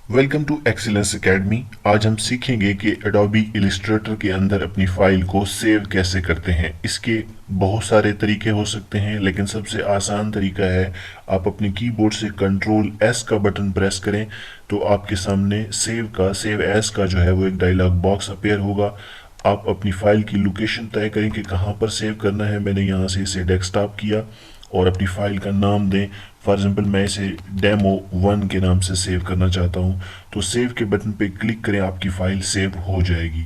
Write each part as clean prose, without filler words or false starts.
Welcome to excellence academy. आज हम सीखेंगे कि एडोबी इलिस्ट्रेटर के अंदर अपनी फाइल को सेव कैसे करते हैं। इसके बहुत सारे तरीके हो सकते हैं, लेकिन सबसे आसान तरीका है आप अपने कीबोर्ड से कंट्रोल एस का बटन प्रेस करें तो आपके सामने सेव एस का जो है वो एक डायलॉग बॉक्स अपीयर होगा। आप अपनी फाइल की लोकेशन तय करें कि कहाँ पर सेव करना है। मैंने यहाँ से इसे डेस्कटॉप किया और अपनी फाइल का नाम दें। फॉर एग्जांपल मैं इसे डेमो 1 के नाम से सेव करना चाहता हूँ, तो सेव के बटन पे क्लिक करें, आपकी फाइल सेव हो जाएगी।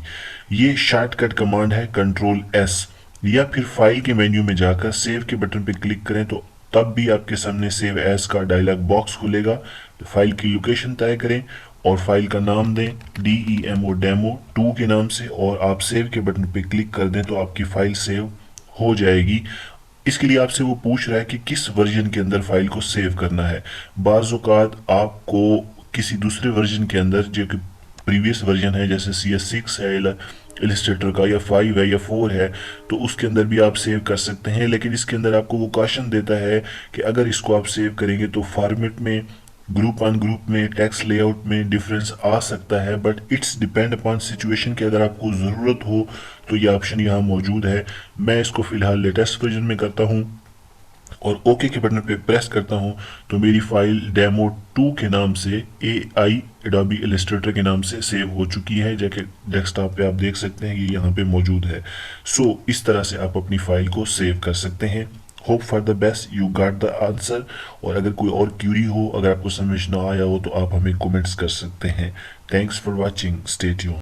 ये शॉर्टकट कमांड है कंट्रोल एस। या फिर फाइल के मेन्यू में जाकर सेव के बटन पे क्लिक करें तो तब भी आपके सामने सेव एज का डायलॉग बॉक्स खुलेगा। तो फाइल की लोकेशन तय करें और फाइल का नाम दें डेमो 2 के नाम से, और आप सेव के बटन पे क्लिक कर दें तो आपकी फाइल सेव हो जाएगी। इसके लिए आपसे वो पूछ रहा है कि किस वर्जन के अंदर फाइल को सेव करना है। बाज़ औक़ात आपको किसी दूसरे वर्जन के अंदर, जो कि प्रीवियस वर्जन है, जैसे CS6 है इलिस्ट्रेटर का, या 5 है या 4 है, तो उसके अंदर भी आप सेव कर सकते हैं। लेकिन इसके अंदर आपको वो कॉशन देता है कि अगर इसको आप सेव करेंगे तो फॉर्मेट में, ग्रुप ऑन ग्रुप में, टेक्स्ट लेआउट में डिफरेंस आ सकता है। But it's depend upon situation कि अगर आपको ज़रूरत हो तो ये ऑप्शन यहाँ मौजूद है। मैं इसको फ़िलहाल लेटेस्ट वर्जन में करता हूँ और ओके के बटन पे प्रेस करता हूँ तो मेरी फाइल डेमो 2 के नाम से AI एडोबी इलिस्ट्रेटर के नाम से सेव हो चुकी है। जैसे डेस्कटॉप पे आप देख सकते हैं ये यहाँ पे मौजूद है। इस तरह से आप अपनी फाइल को सेव कर सकते हैं। Hope for the best you got the answer. और अगर कोई और क्यूरी हो, अगर आपको समझ ना आया हो, तो आप हमें कमेंट्स कर सकते हैं। Thanks for watching, stay tuned.